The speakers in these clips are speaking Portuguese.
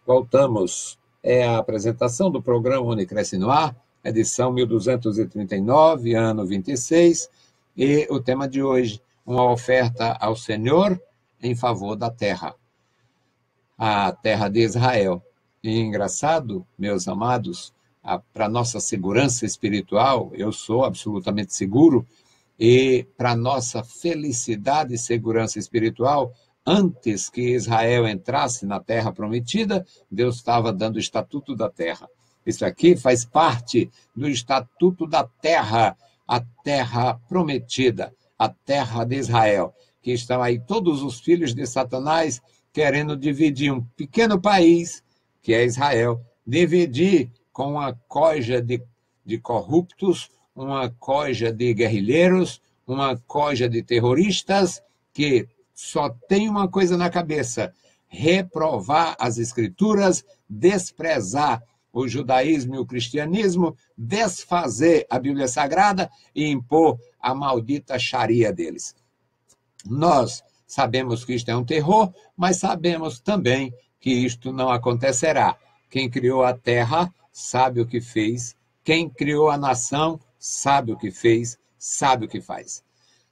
Voltamos. É a apresentação do programa Unicresce no Ar, edição 1239, ano 26, e o tema de hoje, uma oferta ao Senhor em favor da terra, a terra de Israel. E engraçado, meus amados, para nossa segurança espiritual, eu sou absolutamente seguro, e para nossa felicidade e segurança espiritual, antes que Israel entrasse na terra prometida, Deus estava dando o estatuto da terra. Isso aqui faz parte do estatuto da terra, a terra prometida, a terra de Israel, que estão aí todos os filhos de Satanás querendo dividir um pequeno país, que é Israel, dividir com uma coja de corruptos, uma coja de guerrilheiros, uma coja de terroristas que só tem uma coisa na cabeça: reprovar as escrituras, desprezar o judaísmo e o cristianismo, desfazer a Bíblia Sagrada e impor a maldita Sharia deles. Nós sabemos que isto é um terror, mas sabemos também que isto não acontecerá. Quem criou a terra sabe o que fez, quem criou a nação sabe o que fez, sabe o que faz.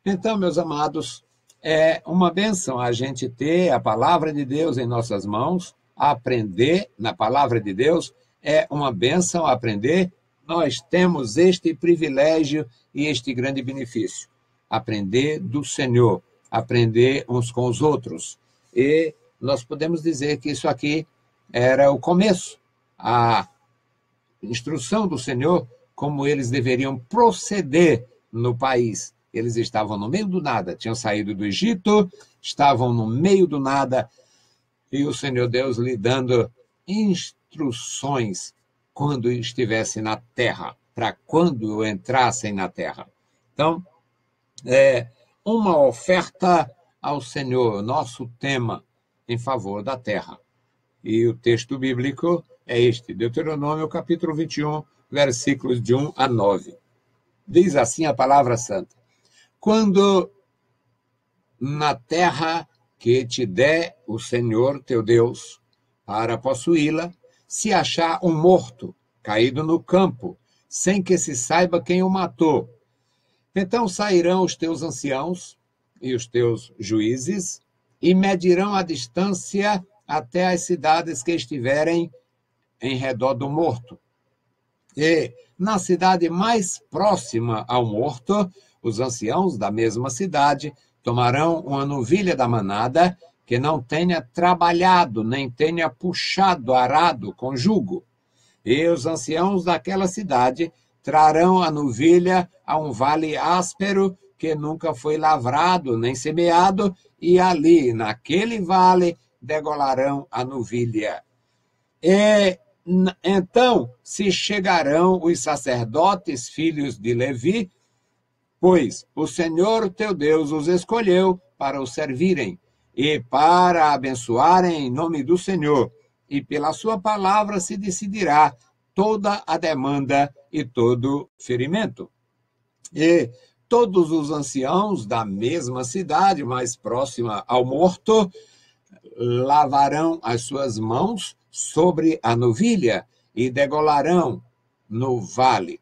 Então, meus amados, é uma bênção a gente ter a palavra de Deus em nossas mãos, aprender na palavra de Deus, é uma bênção aprender. Nós temos este privilégio e este grande benefício: aprender do Senhor, aprender uns com os outros. E nós podemos dizer que isso aqui era o começo, a instrução do Senhor, como eles deveriam proceder no país. Eles estavam no meio do nada, tinham saído do Egito, estavam no meio do nada, e o Senhor Deus lhe dando instruções quando estivessem na terra, para quando entrassem na terra. Então, é uma oferta ao Senhor, nosso tema em favor da terra. E o texto bíblico é este, Deuteronômio, capítulo 21, versículos de 1 a 9. Diz assim a palavra santa: quando na terra que te der o Senhor teu Deus para possuí-la, se achar um morto caído no campo, sem que se saiba quem o matou, então sairão os teus anciãos e os teus juízes e medirão a distância até as cidades que estiverem em redor do morto. E na cidade mais próxima ao morto, os anciãos da mesma cidade tomarão uma novilha da manada que não tenha trabalhado, nem tenha puxado arado com jugo. E os anciãos daquela cidade trarão a novilha a um vale áspero que nunca foi lavrado nem semeado, e ali, naquele vale, degolarão a novilha. E então se chegarão os sacerdotes, filhos de Levi, pois o Senhor teu Deus os escolheu para o servirem e para abençoarem em nome do Senhor, e pela sua palavra se decidirá toda a demanda e todo ferimento. E todos os anciãos da mesma cidade, mais próxima ao morto, lavarão as suas mãos sobre a novilha e degolarão no vale.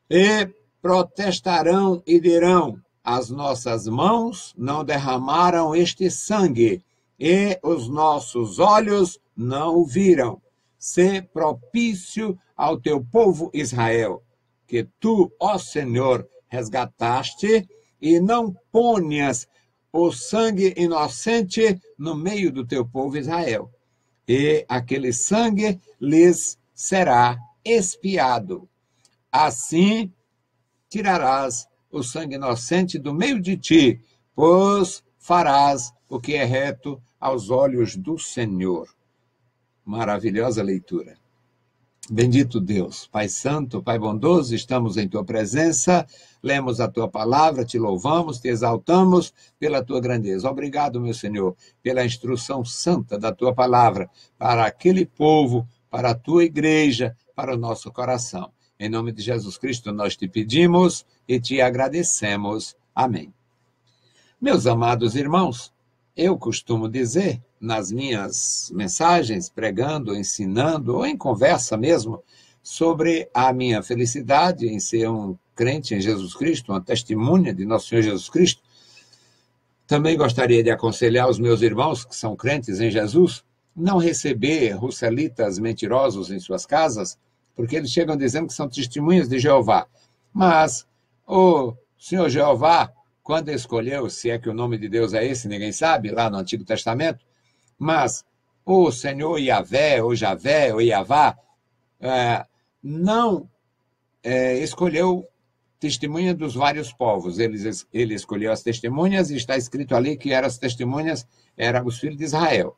E protestarão e dirão: as nossas mãos não derramaram este sangue, e os nossos olhos não o viram. Sê propício ao teu povo Israel, que tu, ó Senhor, resgataste, e não ponhas o sangue inocente no meio do teu povo Israel. E aquele sangue lhes será expiado. Assim tirarás o sangue inocente do meio de ti, pois farás o que é reto aos olhos do Senhor. Maravilhosa leitura. Bendito Deus, Pai Santo, Pai bondoso, estamos em Tua presença, lemos a Tua palavra, Te louvamos, Te exaltamos pela Tua grandeza. Obrigado, meu Senhor, pela instrução santa da Tua palavra para aquele povo, para a Tua igreja, para o nosso coração. Em nome de Jesus Cristo nós Te pedimos e Te agradecemos. Amém. Meus amados irmãos, eu costumo dizer, nas minhas mensagens, pregando, ensinando, ou em conversa mesmo, sobre a minha felicidade em ser um crente em Jesus Cristo, uma testemunha de nosso Senhor Jesus Cristo. Também gostaria de aconselhar os meus irmãos que são crentes em Jesus, não receber russelitas mentirosos em suas casas, porque eles chegam dizendo que são testemunhas de Jeová. Mas o Senhor Jeová, quando escolheu, se é que o nome de Deus é esse, ninguém sabe, lá no Antigo Testamento, mas o Senhor Yahvé, ou Javé, ou Yavá, não escolheu testemunha dos vários povos. Ele escolheu as testemunhas e está escrito ali que as testemunhas eram os filhos de Israel.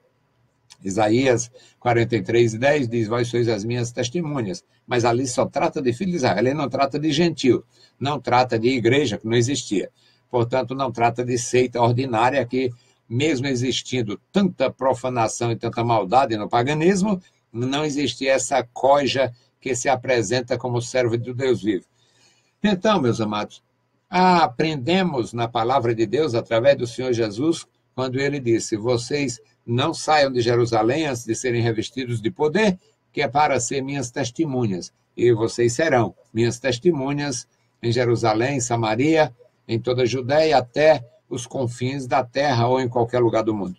Isaías 43:10 diz, vós sois as minhas testemunhas, mas ali só trata de filhos de Israel, ele não trata de gentil, não trata de igreja, que não existia. Portanto, não trata de seita ordinária que, mesmo existindo tanta profanação e tanta maldade no paganismo, não existia essa coja que se apresenta como servo de Deus vivo. Então, meus amados, aprendemos na palavra de Deus, através do Senhor Jesus, quando ele disse, vocês não saiam de Jerusalém antes de serem revestidos de poder, que é para ser minhas testemunhas. E vocês serão minhas testemunhas em Jerusalém, em Samaria, em toda a Judéia, até os confins da terra ou em qualquer lugar do mundo.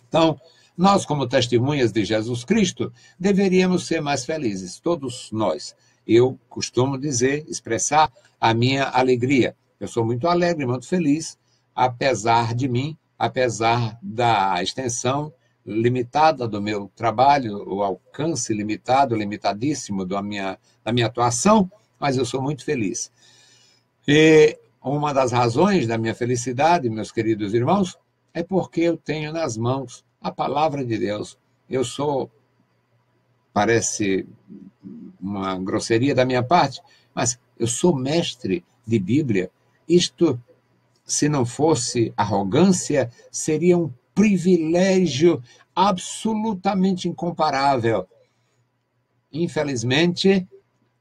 Então, nós, como testemunhas de Jesus Cristo, deveríamos ser mais felizes, todos nós. Eu costumo dizer, expressar a minha alegria. Eu sou muito alegre, muito feliz, apesar de mim, apesar da extensão limitada do meu trabalho, o alcance limitado, limitadíssimo da minha atuação, mas eu sou muito feliz. E uma das razões da minha felicidade, meus queridos irmãos, é porque eu tenho nas mãos a palavra de Deus. Eu sou, parece uma grosseria da minha parte, mas eu sou mestre de Bíblia. Isto, se não fosse arrogância, seria um privilégio absolutamente incomparável. Infelizmente,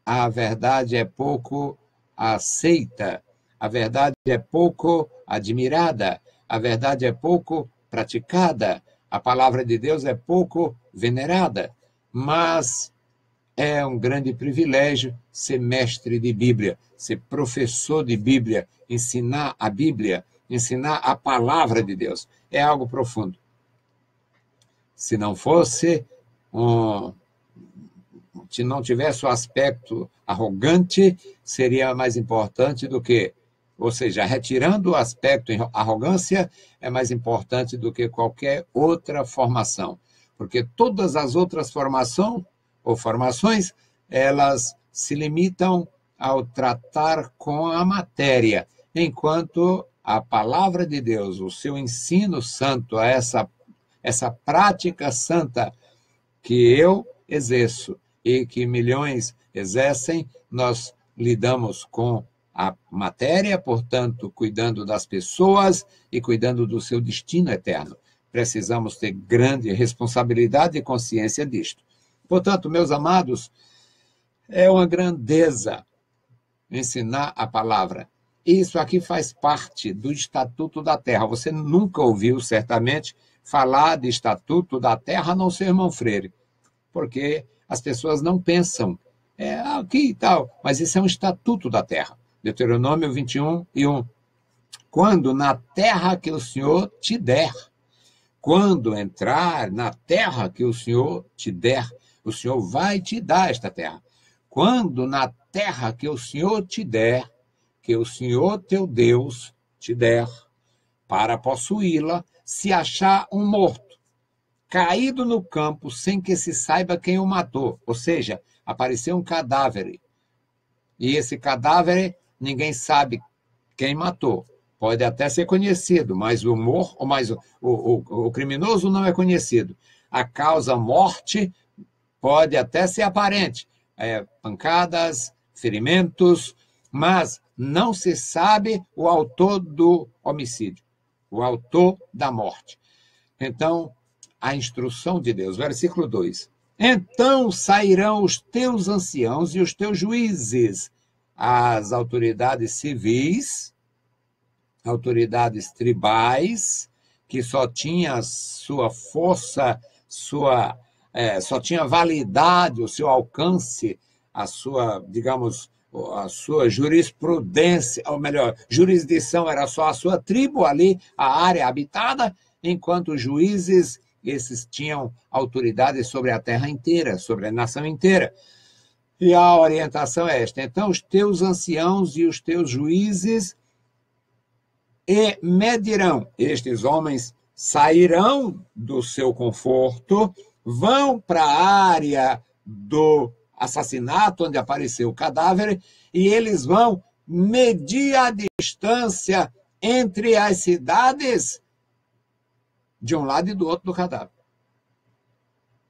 a verdade é pouco aceita, a verdade é pouco admirada, a verdade é pouco praticada, a palavra de Deus é pouco venerada, mas é um grande privilégio ser mestre de Bíblia, ser professor de Bíblia, ensinar a Bíblia, ensinar a palavra de Deus. É algo profundo. Se não fosse, se não tivesse o aspecto arrogante, seria mais importante do que, ou seja, retirando o aspecto arrogância, é mais importante do que qualquer outra formação. Porque todas as outras formações, elas se limitam ao tratar com a matéria, enquanto a palavra de Deus, o seu ensino santo, essa prática santa que eu exerço e que milhões exercem, nós lidamos com a matéria, portanto, cuidando das pessoas e cuidando do seu destino eterno. Precisamos ter grande responsabilidade e consciência disto. Portanto, meus amados, é uma grandeza ensinar a palavra. Isso aqui faz parte do Estatuto da Terra. Você nunca ouviu, certamente, falar de Estatuto da Terra, a não ser irmão Freire, porque as pessoas não pensam, aqui e tal, mas isso é um Estatuto da Terra. Deuteronômio 21:1. Quando na terra que o Senhor te der, quando entrar na terra que o Senhor te der, o Senhor vai te dar esta terra. Quando na terra que o Senhor te der, que o Senhor teu Deus te der, para possuí-la, se achar um morto, caído no campo, sem que se saiba quem o matou, ou seja, apareceu um cadáver, e esse cadáver ninguém sabe quem matou. Pode até ser conhecido, mas o criminoso não é conhecido. A causa morte pode até ser aparente, pancadas, ferimentos, mas não se sabe o autor do homicídio, o autor da morte. Então, a instrução de Deus, versículo 2. Então sairão os teus anciãos e os teus juízes, as autoridades civis, autoridades tribais, que só tinha sua força, só tinha validade, o seu alcance, a sua, digamos, a sua jurisprudência, ou melhor, jurisdição era só a sua tribo ali, a área habitada, enquanto juízes, esses tinham autoridade sobre a terra inteira, sobre a nação inteira. E a orientação é esta: então os teus anciãos e os teus juízes medirão. Estes homens sairão do seu conforto, vão para a área do assassinato, onde apareceu o cadáver, e eles vão medir a distância entre as cidades de um lado e do outro do cadáver.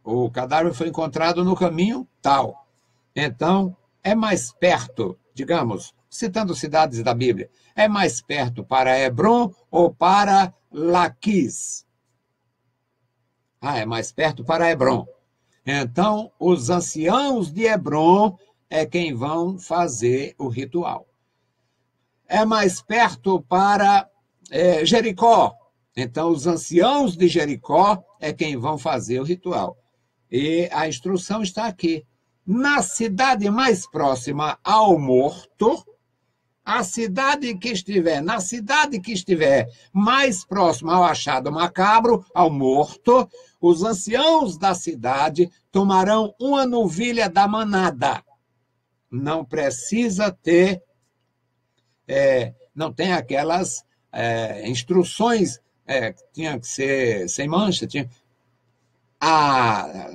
O cadáver foi encontrado no caminho tal. Então, é mais perto, digamos, citando cidades da Bíblia, é mais perto para Hebron ou para Laquis? É mais perto para Hebron. Então, os anciãos de Hebron é quem vão fazer o ritual. É mais perto para Jericó. Então, os anciãos de Jericó é quem vão fazer o ritual. E a instrução está aqui. Na cidade mais próxima ao morto, na cidade que estiver mais próxima ao achado macabro, ao morto, os anciãos da cidade tomarão uma novilha da manada. Não precisa ter, não tem aquelas instruções, tinha que ser sem mancha, a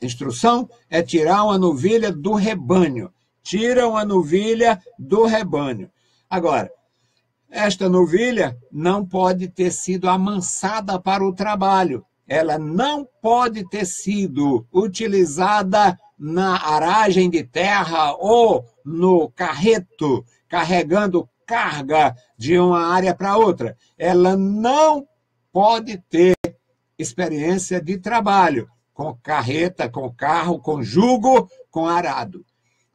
instrução é tirar uma novilha do rebanho. Tira uma novilha do rebanho. Agora, esta novilha não pode ter sido amansada para o trabalho. Ela não pode ter sido utilizada na aragem de terra ou no carreto, carregando carga de uma área para outra. Ela não pode ter experiência de trabalho, com carreta, com carro, com jugo, com arado.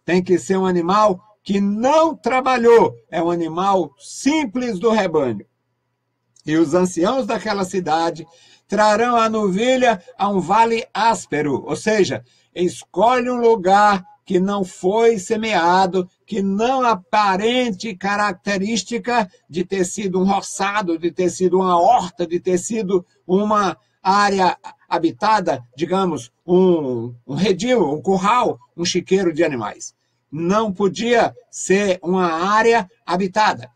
Tem que ser um animal que não trabalhou, é um animal simples do rebanho. E os anciãos daquela cidade trarão a novilha a um vale áspero, ou seja, escolhe um lugar que não foi semeado, que não aparente característica de ter sido um roçado, de ter sido uma horta, de ter sido uma área habitada, digamos, um redil, um curral, um chiqueiro de animais. Não podia ser uma área habitada.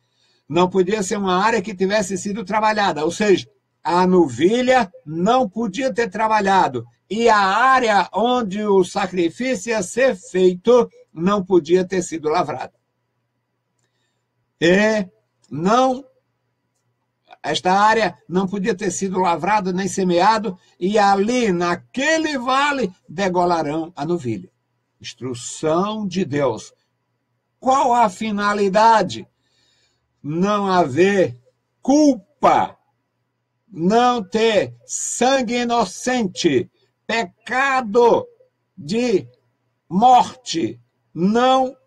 Não podia ser uma área que tivesse sido trabalhada. Ou seja, a novilha não podia ter trabalhado. E a área onde o sacrifício ia ser feito não podia ter sido lavrada. Esta área não podia ter sido lavrada nem semeado, e ali, naquele vale, degolarão a novilha. Instrução de Deus. Qual a finalidade? Não haver culpa, não ter sangue inocente, pecado de morte, não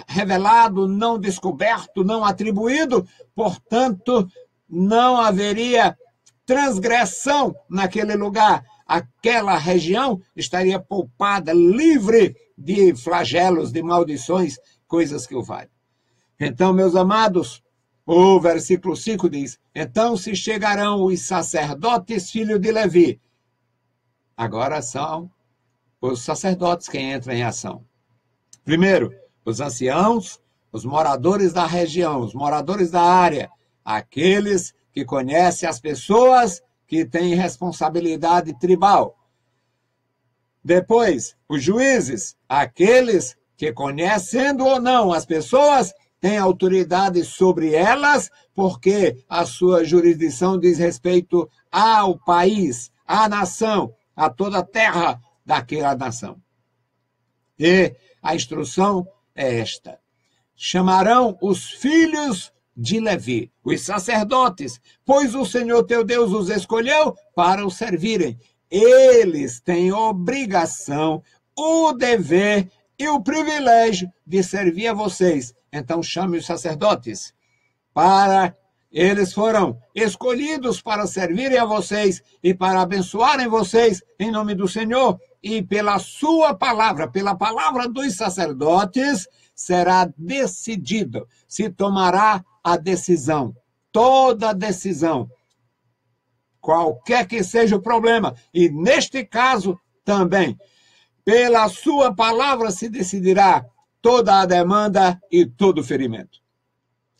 revelado, não descoberto, não atribuído, portanto, não haveria transgressão naquele lugar. Aquela região estaria poupada, livre de flagelos, de maldições, coisas que o valem. Então, meus amados, o versículo 5 diz: então se chegarão os sacerdotes, filhos de Levi. Agora são os sacerdotes quem entram em ação. Primeiro, os anciãos, os moradores da região, os moradores da área, aqueles que conhecem as pessoas que têm responsabilidade tribal. Depois, os juízes, aqueles que, conhecendo ou não as pessoas, têm autoridade sobre elas, porque a sua jurisdição diz respeito ao país, à nação, a toda a terra daquela nação. E a instrução é esta: chamarão os filhos de Levi, os sacerdotes, pois o Senhor teu Deus os escolheu para o servirem. Eles têm obrigação, o dever e o privilégio de servir a vocês. Então chame os sacerdotes para Eles foram escolhidos para servirem a vocês e para abençoarem vocês em nome do Senhor. E pela sua palavra, pela palavra dos sacerdotes, será decidido, se tomará a decisão, toda decisão, qualquer que seja o problema. E neste caso também, pela sua palavra se decidirá toda a demanda e todo o ferimento.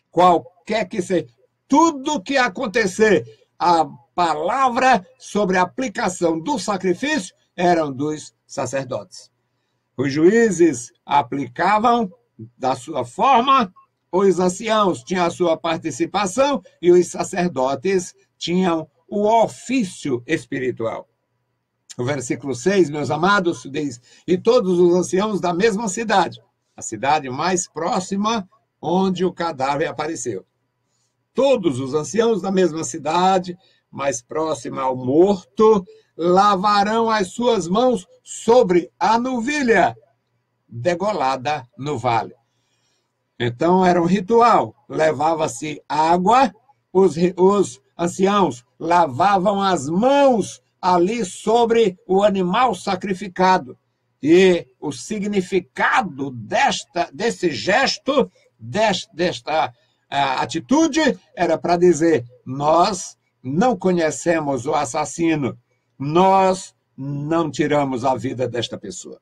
Qualquer que seja, tudo que acontecer, a palavra sobre a aplicação do sacrifício eram dos sacerdotes. Os juízes aplicavam da sua forma, os anciãos tinham a sua participação e os sacerdotes tinham o ofício espiritual. O versículo 6, meus amados, diz: e todos os anciãos da mesma cidade, a cidade mais próxima onde o cadáver apareceu. Todos os anciãos da mesma cidade, mais próxima ao morto, lavarão as suas mãos sobre a novilha degolada no vale. Então era um ritual, levava-se água, os anciãos lavavam as mãos ali sobre o animal sacrificado. E o significado desse gesto, desta atitude, era para dizer: nós não conhecemos o assassino, nós não tiramos a vida desta pessoa.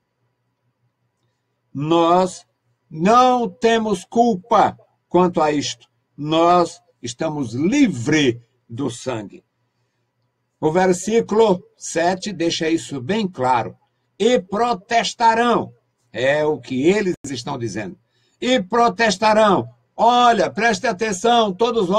Nós não temos culpa quanto a isto. Nós estamos livres do sangue. O versículo 7 deixa isso bem claro. E protestarão. É o que eles estão dizendo. E protestarão. Olha, preste atenção, todos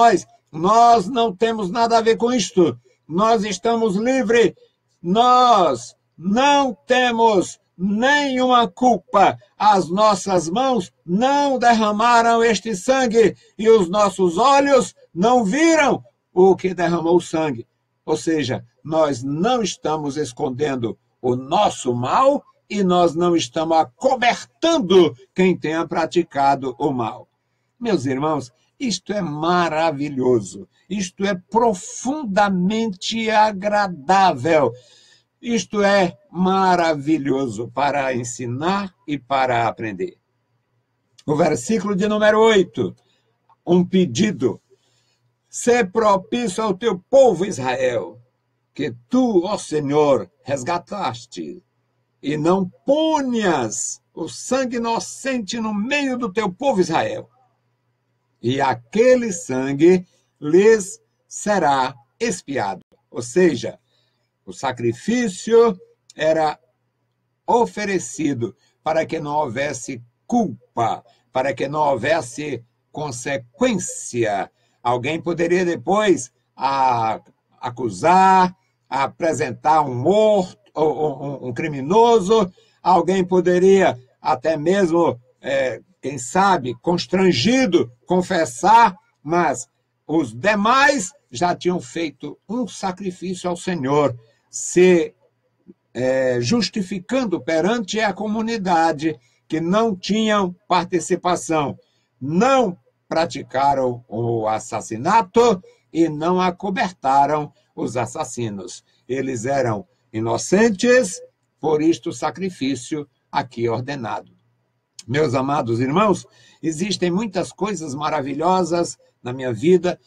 nós não temos nada a ver com isto. Nós estamos livres. Nós não temos nenhuma culpa. As nossas mãos não derramaram este sangue e os nossos olhos não viram o que derramou o sangue. Ou seja, nós não estamos escondendo o nosso mal e nós não estamos acobertando quem tenha praticado o mal. Meus irmãos, isto é maravilhoso, isto é profundamente agradável, isto é maravilhoso para ensinar e para aprender. O versículo de número 8, um pedido: sê propício ao teu povo Israel, que tu, ó Senhor, resgataste, e não ponhas o sangue inocente no meio do teu povo Israel. E aquele sangue lhes será expiado. Ou seja, o sacrifício era oferecido para que não houvesse culpa, para que não houvesse consequência. Alguém poderia depois acusar, apresentar um morto, um criminoso, alguém poderia até mesmo, quem sabe, constrangido, confessar, mas os demais já tinham feito um sacrifício ao Senhor, se justificando perante a comunidade que não tinham participação, não praticaram o assassinato e não acobertaram os assassinos. Eles eram inocentes, por isto o sacrifício aqui ordenado. Meus amados irmãos, existem muitas coisas maravilhosas na minha vida.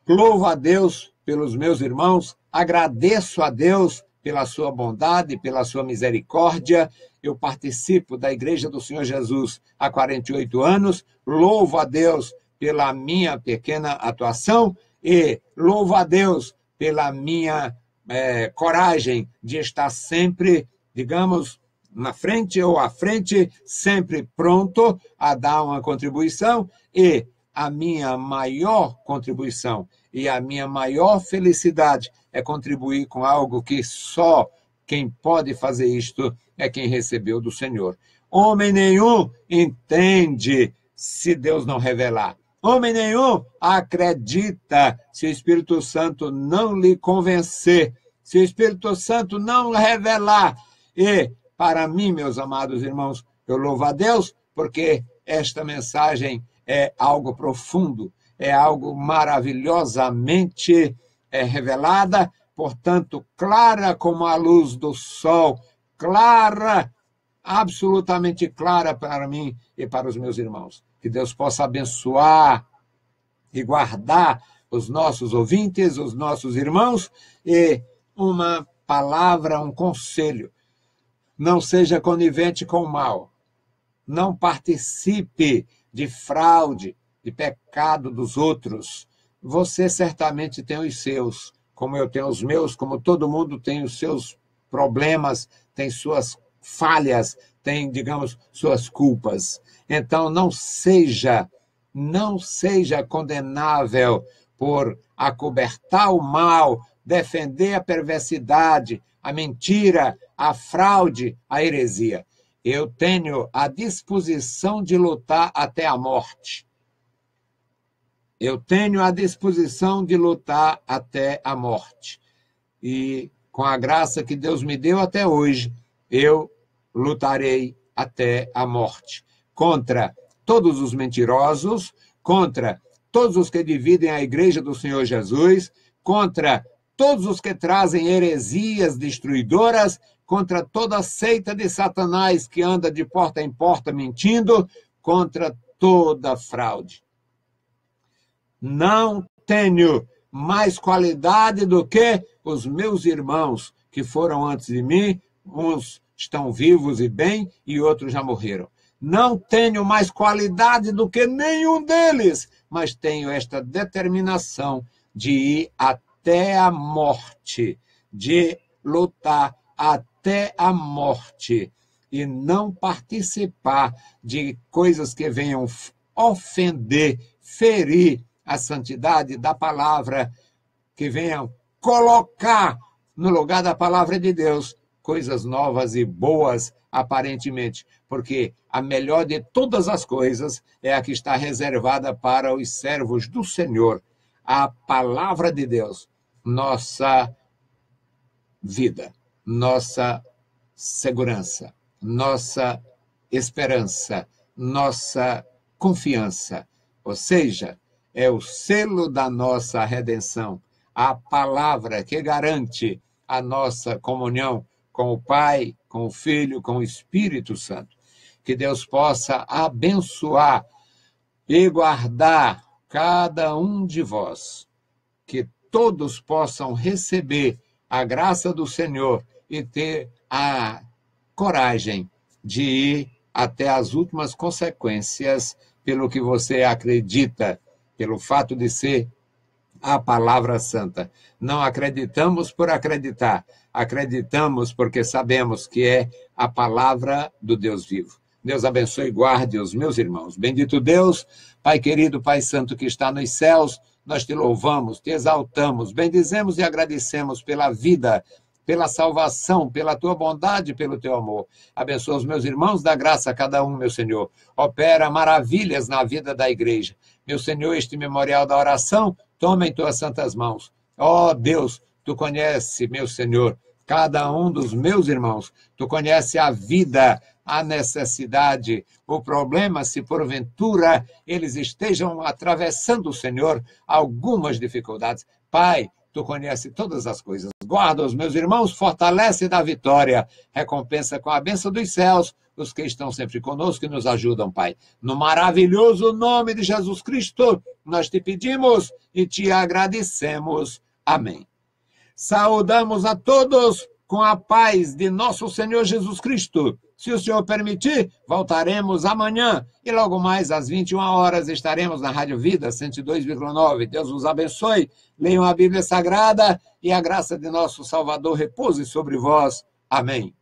Louvo a Deus pelos meus irmãos, agradeço a Deus pela sua bondade, pela sua misericórdia. Eu participo da Igreja do Senhor Jesus há 48 anos, louvo a Deus pela minha pequena atuação e louvo a Deus pela minha coragem de estar sempre, digamos, na frente ou à frente, sempre pronto a dar uma contribuição, e a minha maior contribuição e a minha maior felicidade é contribuir com algo que só quem pode fazer isto é quem recebeu do Senhor. Homem nenhum entende se Deus não revelar. Homem nenhum acredita se o Espírito Santo não lhe convencer, se o Espírito Santo não revelar. E, para mim, meus amados irmãos, eu louvo a Deus porque esta mensagem é algo profundo, é algo maravilhosamente revelada, portanto, clara como a luz do sol, clara, absolutamente clara para mim e para os meus irmãos. Que Deus possa abençoar e guardar os nossos ouvintes, os nossos irmãos, e uma palavra, um conselho. Não seja conivente com o mal. Não participe de fraude, de pecado dos outros. Você certamente tem os seus, como eu tenho os meus, como todo mundo tem os seus problemas, tem suas falhas, tem, digamos, suas culpas. Então, não seja condenável por acobertar o mal, defender a perversidade, a mentira, a fraude, a heresia. Eu tenho a disposição de lutar até a morte. Eu tenho a disposição de lutar até a morte. E com a graça que Deus me deu até hoje, eu lutarei até a morte. Contra todos os mentirosos, contra todos os que dividem a igreja do Senhor Jesus, contra todos os que trazem heresias destruidoras, contra toda a seita de Satanás que anda de porta em porta mentindo, contra toda fraude. Não tenho mais qualidade do que os meus irmãos que foram antes de mim, uns estão vivos e bem e outros já morreram. Não tenho mais qualidade do que nenhum deles, mas tenho esta determinação de ir até a morte, de lutar até a morte e não participar de coisas que venham ofender, ferir a santidade da palavra, que venham colocar no lugar da palavra de Deus coisas novas e boas, aparentemente, porque a melhor de todas as coisas é a que está reservada para os servos do Senhor, a palavra de Deus, nossa vida, nossa segurança, nossa esperança, nossa confiança, ou seja, é o selo da nossa redenção, a palavra que garante a nossa comunhão com o Pai, com o Filho, com o Espírito Santo. Que Deus possa abençoar e guardar cada um de vós, que todos possam receber a graça do Senhor e ter a coragem de ir até as últimas consequências pelo que você acredita, pelo fato de ser a palavra santa. Não acreditamos por acreditar, acreditamos porque sabemos que é a palavra do Deus vivo. Deus abençoe e guarde os meus irmãos. Bendito Deus, Pai querido, Pai santo que está nos céus, nós te louvamos, te exaltamos, bendizemos e agradecemos pela vida, pela salvação, pela tua bondade, pelo teu amor. Abençoa os meus irmãos, dá graça a cada um, meu Senhor. Opera maravilhas na vida da igreja. Meu Senhor, este memorial da oração, toma em tuas santas mãos. Ó Deus, tu conhece, meu Senhor, cada um dos meus irmãos. Tu conhece a vida, a necessidade, o problema, se porventura eles estejam atravessando, Senhor, algumas dificuldades. Pai, tu conhece todas as coisas. Guarda os meus irmãos, fortalece e dá vitória. Recompensa com a bênção dos céus os que estão sempre conosco e nos ajudam, Pai. No maravilhoso nome de Jesus Cristo, nós te pedimos e te agradecemos. Amém. Saudamos a todos com a paz de nosso Senhor Jesus Cristo. Se o Senhor permitir, voltaremos amanhã e logo mais às 21 horas estaremos na Rádio Vida 102,9. Deus os abençoe, leiam a Bíblia Sagrada e a graça de nosso Salvador repouse sobre vós. Amém.